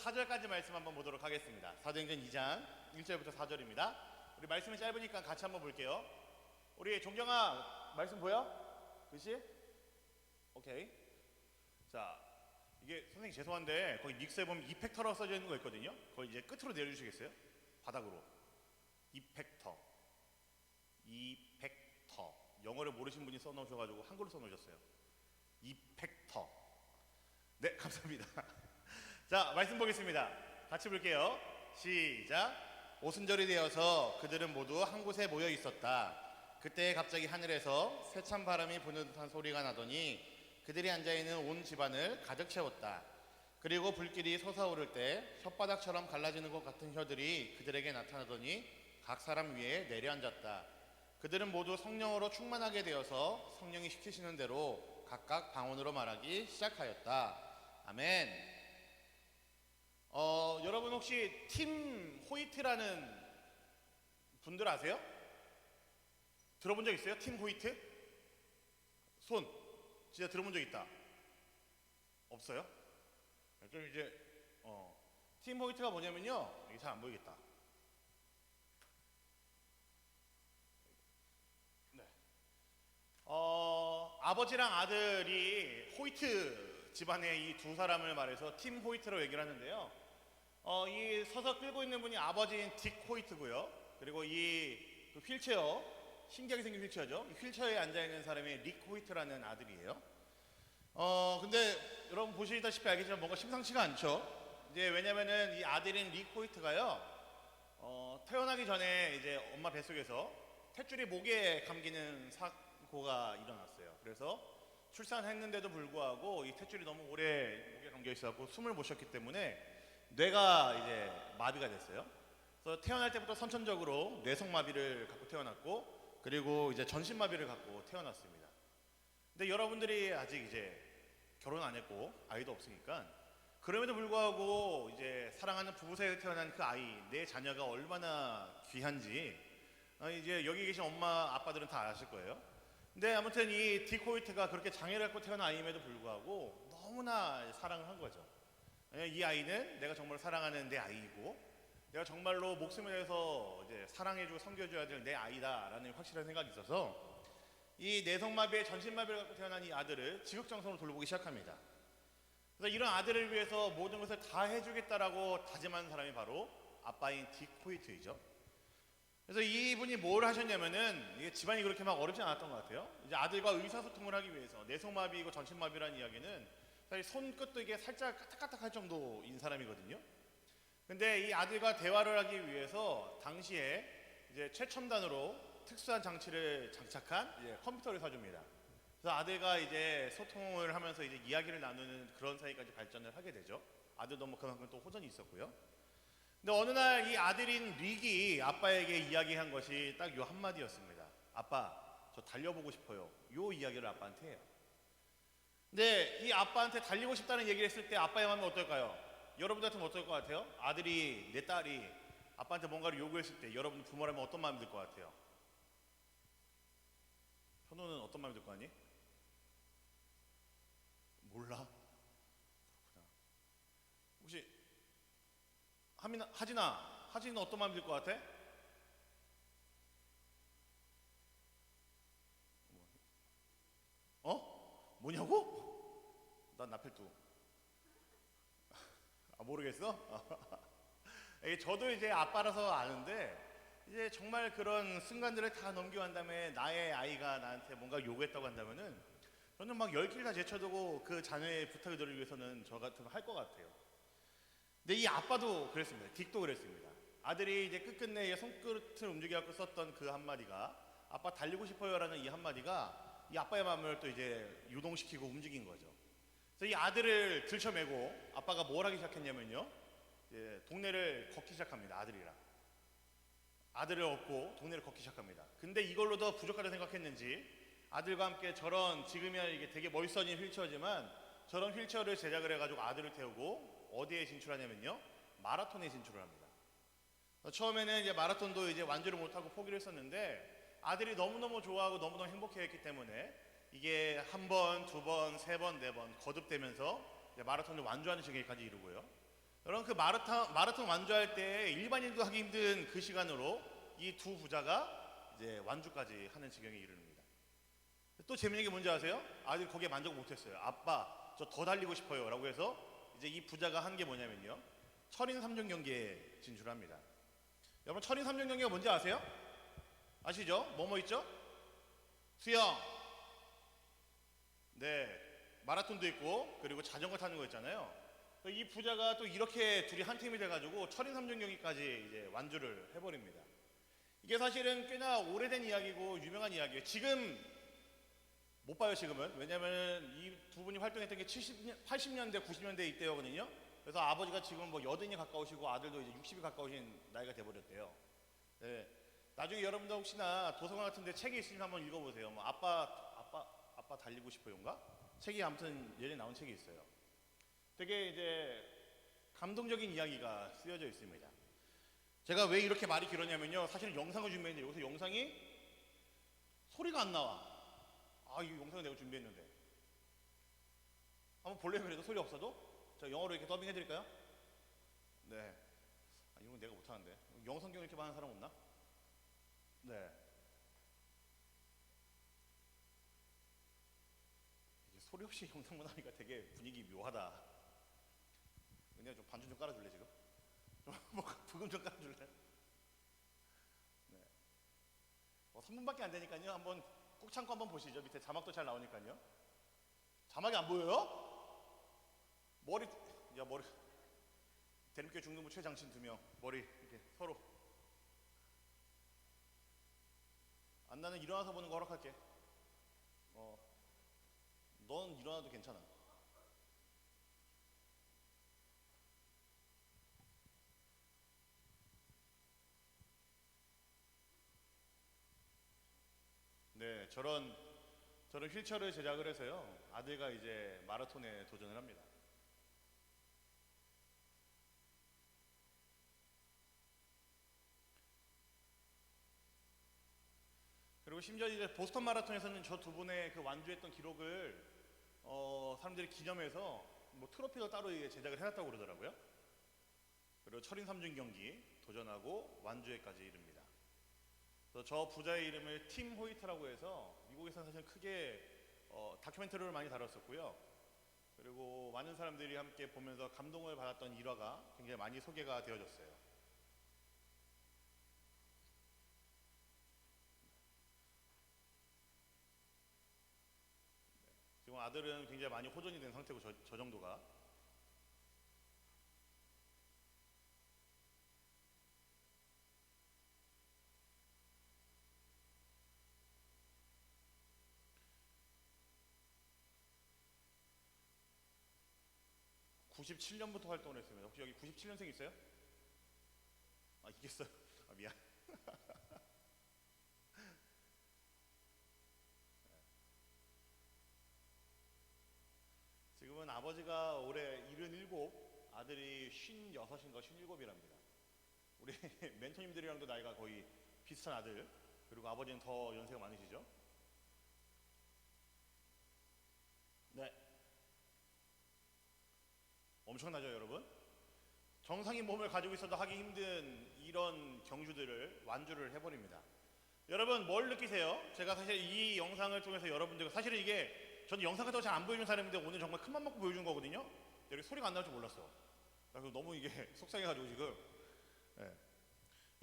4절까지 말씀 한번 보도록 하겠습니다. 사도행전 2장 1절부터 4절입니다. 우리 말씀이 짧으니까 같이 한번 볼게요. 우리 종경아 말씀 보여? 글씨? 오케이. 자, 이게 선생님 죄송한데 거기 닉스에 보면 이펙터라고 써져 있는 거 있거든요. 그걸 이제 끝으로 내려주시겠어요? 바닥으로. 이펙터. 영어를 모르신 분이 써놓으셔가지고 한글로 써놓으셨어요. 이펙터. 네, 감사합니다. 자, 말씀 보겠습니다. 같이 볼게요. 시작. 오순절이 되어서 그들은 모두 한 곳에 모여 있었다. 그때 갑자기 하늘에서 세찬 바람이 부는 듯한 소리가 나더니 그들이 앉아있는 온 집안을 가득 채웠다. 그리고 불길이 솟아오를 때 혓바닥처럼 갈라지는 것 같은 혀들이 그들에게 나타나더니 각 사람 위에 내려앉았다. 그들은 모두 성령으로 충만하게 되어서 성령이 시키시는 대로 각각 방언으로 말하기 시작하였다. 아멘. 여러분 혹시 팀 호이트라는 분들 아세요? 들어본 적 있어요? 팀 호이트? 손 진짜 들어본 적 있다. 없어요? 그럼 이제 팀 호이트가 뭐냐면요, 이게 잘 안 보이겠다. 네. 아버지랑 아들이 호이트 집안의 이 두 사람을 말해서 팀 호이트라고 얘기를 하는데요. 이 서서 끌고 있는 분이 아버지인 딕 호이트고요. 그리고 그 휠체어, 신기하게 생긴 휠체어죠. 이 휠체어에 앉아있는 사람이 릭 호이트라는 아들이에요. 근데 여러분 보시다시피 알겠지만 뭔가 심상치가 않죠. 이제 왜냐면은 이 아들인 릭 호이트가요, 태어나기 전에 이제 엄마 뱃속에서 탯줄이 목에 감기는 사고가 일어났어요. 그래서 출산했는데도 불구하고 이 탯줄이 너무 오래 목에 감겨 있어서 숨을 못 쉬었기 때문에 뇌가 이제 마비가 됐어요. 그래서 태어날 때부터 선천적으로 뇌성마비를 갖고 태어났고, 그리고 이제 전신마비를 갖고 태어났습니다. 근데 여러분들이 아직 이제 결혼 안 했고 아이도 없으니까, 그럼에도 불구하고 이제 사랑하는 부부 사이에 태어난 그 아이, 내 자녀가 얼마나 귀한지 이제 여기 계신 엄마 아빠들은 다 아실 거예요. 근데 아무튼 이 디코이트가 그렇게 장애를 갖고 태어난 아이임에도 불구하고 너무나 사랑을 한 거죠. 이 아이는 내가 정말 사랑하는 내 아이이고, 내가 정말로 목숨을 내서 이제 사랑해주고 섬겨줘야 될 내 아이다라는 확실한 생각이 있어서 이 내성마비에 전신마비를 갖고 태어난 이 아들을 지극정성으로 돌보기 시작합니다. 그래서 이런 아들을 위해서 모든 것을 다 해주겠다라고 다짐한 사람이 바로 아빠인 디코이트이죠. 그래서 이분이 뭘 하셨냐면은, 이게 집안이 그렇게 막 어렵지 않았던 것 같아요. 이제 아들과 의사소통을 하기 위해서, 내성마비이고 전신마비라는 이야기는 사실 손끝도 이게 살짝 까딱까딱할 정도인 사람이거든요. 근데 이 아들과 대화를 하기 위해서 당시에 이제 최첨단으로 특수한 장치를 장착한 컴퓨터를 사줍니다. 그래서 아들과 이제 소통을 하면서 이제 이야기를 나누는 그런 사이까지 발전을 하게 되죠. 아들도 뭐 그만큼 또 호전이 있었고요. 근데 어느 날 이 아들인 릭이 아빠에게 이야기한 것이 딱 요 한마디였습니다. 아빠, 저 달려보고 싶어요. 요 이야기를 아빠한테 해요. 근데 이 아빠한테 달리고 싶다는 얘기를 했을 때 아빠의 마음이 어떨까요? 여러분들 같으면 어떨 것 같아요? 아들이, 내 딸이 아빠한테 뭔가를 요구했을 때 여러분 부모라면 어떤 마음이 들 것 같아요? 현우는 어떤 마음이 들 거 아니? 몰라? 그렇구나. 혹시 하진이는 어떤 마음이 들 것 같아? 뭐냐고? 난 나펠뚜. 모르겠어? 저도 이제 아빠라서 아는데, 이제 정말 그런 순간들을 다 넘기고 한 다음에 나의 아이가 나한테 뭔가 요구했다고 한다면은 저는 막 10길 다 제쳐두고 그 자녀의 부탁을 들을 위해서는 저 같으면 할 것 같아요. 근데 이 아빠도 그랬습니다. 딕도 그랬습니다. 아들이 이제 끝끝내 손끝을 움직여갖고 썼던 그 한마디가, 아빠 달리고 싶어요 라는 이 한마디가 이 아빠의 마음을 또 이제 유동시키고 움직인 거죠. 그래서 이 아들을 들쳐매고 아빠가 뭘 하기 시작했냐면요, 동네를 걷기 시작합니다. 아들을 업고 동네를 걷기 시작합니다. 근데 이걸로 더 부족하다 생각했는지 아들과 함께 저런, 지금이야 이게 되게 멋있어진 휠체어지만 저런 휠체어를 제작을 해가지고 아들을 태우고 어디에 진출하냐면요, 마라톤에 진출을 합니다. 처음에는 이제 마라톤도 이제 완주를 못하고 포기를 했었는데 아들이 너무너무 좋아하고 너무너무 행복해했기 때문에 이게 한 번, 두 번, 세 번, 네 번 거듭되면서 마라톤을 완주하는 시기까지 이루고요. 여러분 그 마라톤 완주할 때 일반인도 하기 힘든 그 시간으로 이 두 부자가 이제 완주까지 하는 지경에 이르릅니다. 또 재밌는 게 뭔지 아세요? 아들 거기에 만족 못했어요. 아빠 저 더 달리고 싶어요 라고 해서 이제 이 부자가 한 게 뭐냐면요, 철인 3종 경기에 진출합니다. 여러분 철인 3종 경기가 뭔지 아세요? 아시죠? 뭐뭐 있죠? 수영, 네, 마라톤도 있고 그리고 자전거 타는 거 있잖아요. 이 부자가 또 이렇게 둘이 한 팀이 돼가지고 철인 3종 경기까지 이제 완주를 해버립니다. 이게 사실은 꽤나 오래된 이야기고 유명한 이야기예요. 지금 못 봐요 지금은. 왜냐면 이 두 분이 활동했던 게 80년대 90년대 이때였거든요. 그래서 아버지가 지금 뭐 80이 가까우시고 아들도 이제 60이 가까우신 나이가 돼버렸대요. 네. 나중에 여러분들 혹시나 도서관 같은데 책이 있으면 한번 읽어보세요. 뭐 아빠 달리고 싶어요인가? 책이 아무튼 예전에 나온 책이 있어요. 되게 이제 감동적인 이야기가 쓰여져 있습니다. 제가 왜 이렇게 말이 길었냐면요, 사실은 영상을 준비했는데 여기서 영상이 소리가 안 나와. 아, 이 영상을 내가 준비했는데 한번 볼래요? 그래도 소리 없어도? 제가 영어로 이렇게 더빙 해드릴까요? 네. 아, 이런 건 내가 못하는데. 영성경 이렇게 많은 사람 없나? 네. 이게 소리 없이 영상만 하니까 되게 분위기 묘하다. 그냥 좀 반주 좀 깔아줄래 지금? 뭐 부금 좀 깔아줄래? 네. 3분밖에 안 되니까요. 한번 꾹 참고 한번 보시죠. 밑에 자막도 잘 나오니까요. 자막이 안 보여요? 머리 대림교회 중등부 최장신 2명 머리 이렇게 서로. 안 나는 일어나서 보는 거 허락할게. 넌 일어나도 괜찮아. 네, 저런 휠체어를 제작을 해서요, 아들과 이제 마라톤에 도전을 합니다. 그리고 심지어 이제 보스턴 마라톤에서는 저 두 분의 그 완주했던 기록을 사람들이 기념해서 뭐 트로피도 따로 제작을 해놨다고 그러더라고요. 그리고 철인 3종 경기 도전하고 완주에까지 이릅니다. 그래서 저 부자의 이름을 팀 호이트라고 해서 미국에서는 사실 크게 다큐멘터리를 많이 다뤘었고요. 그리고 많은 사람들이 함께 보면서 감동을 받았던 일화가 굉장히 많이 소개가 되어졌어요. 지금 아들은 굉장히 많이 호전이 된 상태고 저 정도가. (97년부터) 활동을 했습니다. 혹시 여기 97년생 있어요? 아, 있겠어요? 아, 미안. 지금은 아버지가 올해 77, 아들이 56인가 57이랍니다. 우리 멘토님들이랑도 나이가 거의 비슷한 아들, 그리고 아버지는 더 연세가 많으시죠? 네. 엄청나죠, 여러분? 정상인 몸을 가지고 있어도 하기 힘든 이런 경주들을 완주를 해버립니다. 여러분 뭘 느끼세요? 제가 사실 이 영상을 통해서 여러분들과, 사실은 이게 저는 영상 같은 거 잘 안 보여주는 사람인데 오늘 정말 큰맘 먹고 보여준 거거든요. 여기 소리가 안 나올 줄 몰랐어. 그래서 너무 이게 속상해가지고 지금. 네.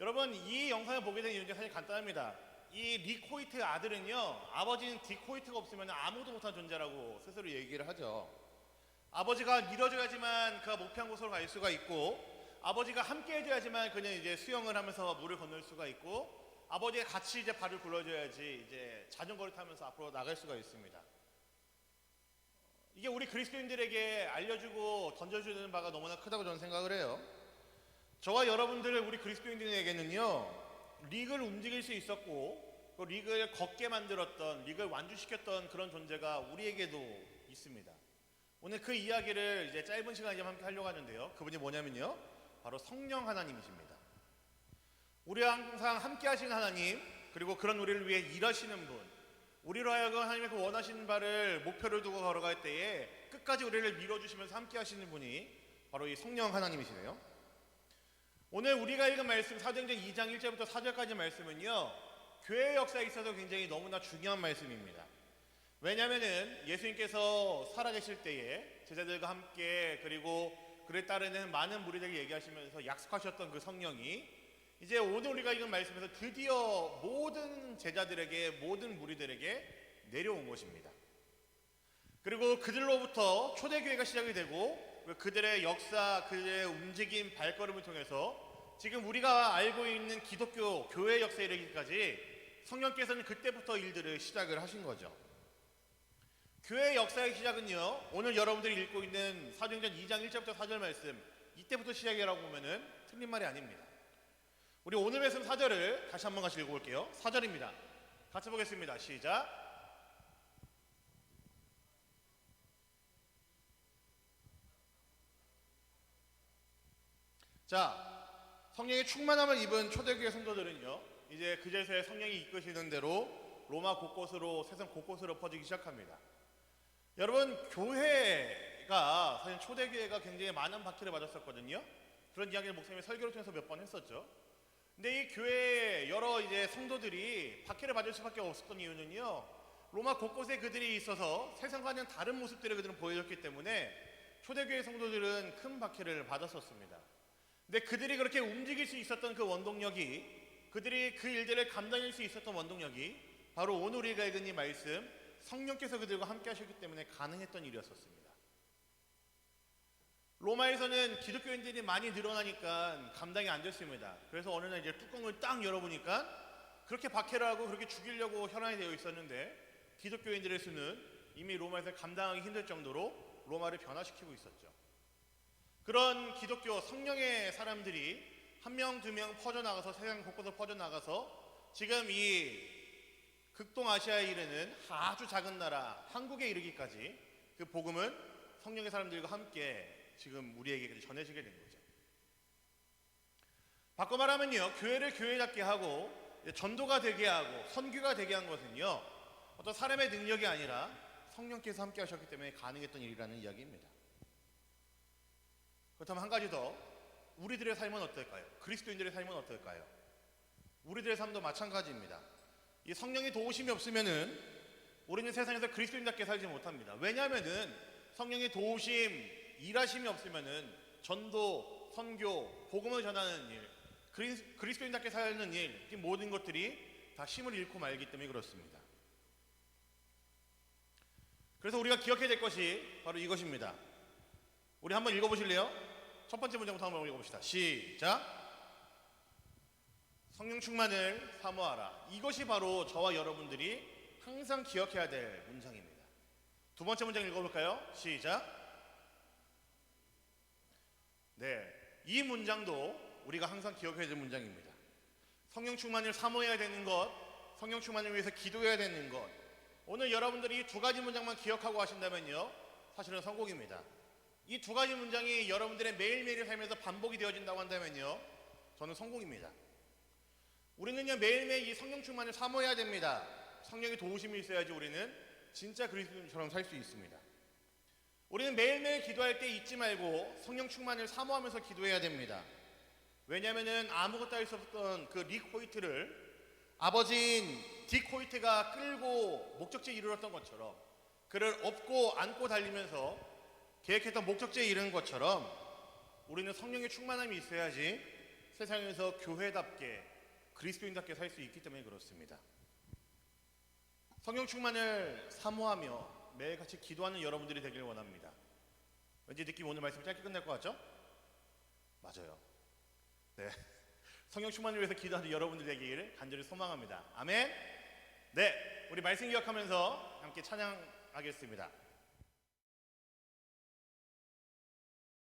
여러분 이 영상을 보게 된 이유는 사실 간단합니다. 이 릭 호이트의 아들은요, 아버지는 딕 호이트가 없으면 아무도 못한 존재라고 스스로 얘기를 하죠. 아버지가 밀어줘야지만 그가 목표한 곳으로 갈 수가 있고, 아버지가 함께 해줘야지만 그는 이제 수영을 하면서 물을 건널 수가 있고, 아버지가 같이 이제 발을 굴러줘야지 이제 자전거를 타면서 앞으로 나갈 수가 있습니다. 이게 우리 그리스도인들에게 알려주고 던져주는 바가 너무나 크다고 저는 생각을 해요. 저와 여러분들 우리 그리스도인들에게는요, 릭을 움직일 수 있었고 그 릭을 걷게 만들었던, 릭을 완주시켰던 그런 존재가 우리에게도 있습니다. 오늘 그 이야기를 이제 짧은 시간에 함께 하려고 하는데요, 그분이 뭐냐면요, 바로 성령 하나님이십니다. 우리와 항상 함께 하시는 하나님, 그리고 그런 우리를 위해 일하시는 분, 우리로 하여금 하나님의 그 원하시는 바를 목표를 두고 걸어갈 때에 끝까지 우리를 밀어주시면서 함께 하시는 분이 바로 이 성령 하나님이시네요. 오늘 우리가 읽은 말씀 사도행전 2장 1절부터 4절까지 말씀은요, 교회 역사에 있어서 굉장히 너무나 중요한 말씀입니다. 왜냐하면은 예수님께서 살아계실 때에 제자들과 함께 그리고 그를 따르는 많은 무리들에게 얘기하시면서 약속하셨던 그 성령이 이제 오늘 우리가 읽은 말씀에서 드디어 모든 제자들에게, 모든 무리들에게 내려온 것입니다. 그리고 그들로부터 초대교회가 시작이 되고 그들의 역사, 그들의 움직임, 발걸음을 통해서 지금 우리가 알고 있는 기독교 교회 역사에 이르기까지 성령께서는 그때부터 일들을 시작을 하신 거죠. 교회의 역사의 시작은요, 오늘 여러분들이 읽고 있는 사도행전 2장 1절부터 4절 말씀, 이때부터 시작이라고 보면은 틀린 말이 아닙니다. 우리 오늘 말씀 4절을 다시 한번 같이 읽어볼게요. 4절입니다. 같이 보겠습니다. 시작. 자, 성령의 충만함을 입은 초대교회 성도들은요, 이제 그제서야 성령이 이끄시는 대로 로마 곳곳으로, 세상 곳곳으로 퍼지기 시작합니다. 여러분, 교회가 사실 초대교회가 굉장히 많은 박해를 받았었거든요. 그런 이야기를 목사님이 설교를 통해서 몇 번 했었죠. 근데 이 교회의 여러 이제 성도들이 박해를 받을 수밖에 없었던 이유는요, 로마 곳곳에 그들이 있어서 세상과는 다른 모습들을 그들은 보여줬기 때문에 초대교회 성도들은 큰 박해를 받았었습니다. 근데 그들이 그렇게 움직일 수 있었던 그 원동력이, 그들이 그 일들을 감당할 수 있었던 원동력이 바로 오늘 우리가 읽은 이 말씀, 성령께서 그들과 함께 하셨기 때문에 가능했던 일이었었습니다. 로마에서는 기독교인들이 많이 늘어나니까 감당이 안 됐습니다. 그래서 어느 날 이제 뚜껑을 딱 열어보니까 그렇게 박해를 하고 그렇게 죽이려고 혈안이 되어 있었는데 기독교인들의 수는 이미 로마에서 감당하기 힘들 정도로 로마를 변화시키고 있었죠. 그런 기독교 성령의 사람들이 한 명, 두 명 퍼져나가서 세상 곳곳으로 퍼져나가서 지금 이 극동아시아에 이르는 아주 작은 나라 한국에 이르기까지 그 복음은 성령의 사람들과 함께 지금 우리에게 전해지게 된 거죠. 바꿔 말하면요, 교회를 교회답게 하고 전도가 되게 하고 선교가 되게 한 것은요, 어떤 사람의 능력이 아니라 성령께서 함께 하셨기 때문에 가능했던 일이라는 이야기입니다. 그렇다면 한 가지 더, 우리들의 삶은 어떨까요? 그리스도인들의 삶은 어떨까요? 우리들의 삶도 마찬가지입니다. 이 성령의 도우심이 없으면은 우리는 세상에서 그리스도인답게 살지 못합니다. 왜냐하면은 성령의 도우심, 일하심이 없으면은 전도, 선교, 복음을 전하는 일, 그리스도인답게 사는 일, 이 모든 것들이 다 힘을 잃고 말기 때문에 그렇습니다. 그래서 우리가 기억해야 될 것이 바로 이것입니다. 우리 한번 읽어보실래요? 첫 번째 문장부터 한번 읽어봅시다. 시작. 성령 충만을 사모하라. 이것이 바로 저와 여러분들이 항상 기억해야 될 문장입니다. 두 번째 문장 읽어볼까요? 시작. 네, 이 문장도 우리가 항상 기억해야 될 문장입니다. 성령 충만을 사모해야 되는 것, 성령 충만을 위해서 기도해야 되는 것. 오늘 여러분들이 이 두 가지 문장만 기억하고 하신다면요, 사실은 성공입니다. 이 두 가지 문장이 여러분들의 매일매일의 삶에서 반복이 되어진다고 한다면요, 저는 성공입니다. 우리는요, 매일매일 이 성령 충만을 사모해야 됩니다. 성령의 도우심이 있어야지 우리는 진짜 그리스도인처럼 살 수 있습니다. 우리는 매일매일 기도할 때 잊지 말고 성령 충만을 사모하면서 기도해야 됩니다. 왜냐하면 아무것도 할 수 없었던 그 릭 호이트를 아버지인 딕 호이트가 끌고 목적지에 이르렀던 것처럼, 그를 업고 안고 달리면서 계획했던 목적지에 이르는 것처럼 우리는 성령의 충만함이 있어야지 세상에서 교회답게 그리스도인답게 살 수 있기 때문에 그렇습니다. 성령 충만을 사모하며 매일같이 기도하는 여러분들이 되길 원합니다. 왠지 느낌 오늘 말씀 짧게 끝날 것 같죠? 맞아요. 네, 성령 충만을 위해서 기도하는 여러분들 되기를 간절히 소망합니다. 아멘. 네, 우리 말씀 기억하면서 함께 찬양하겠습니다.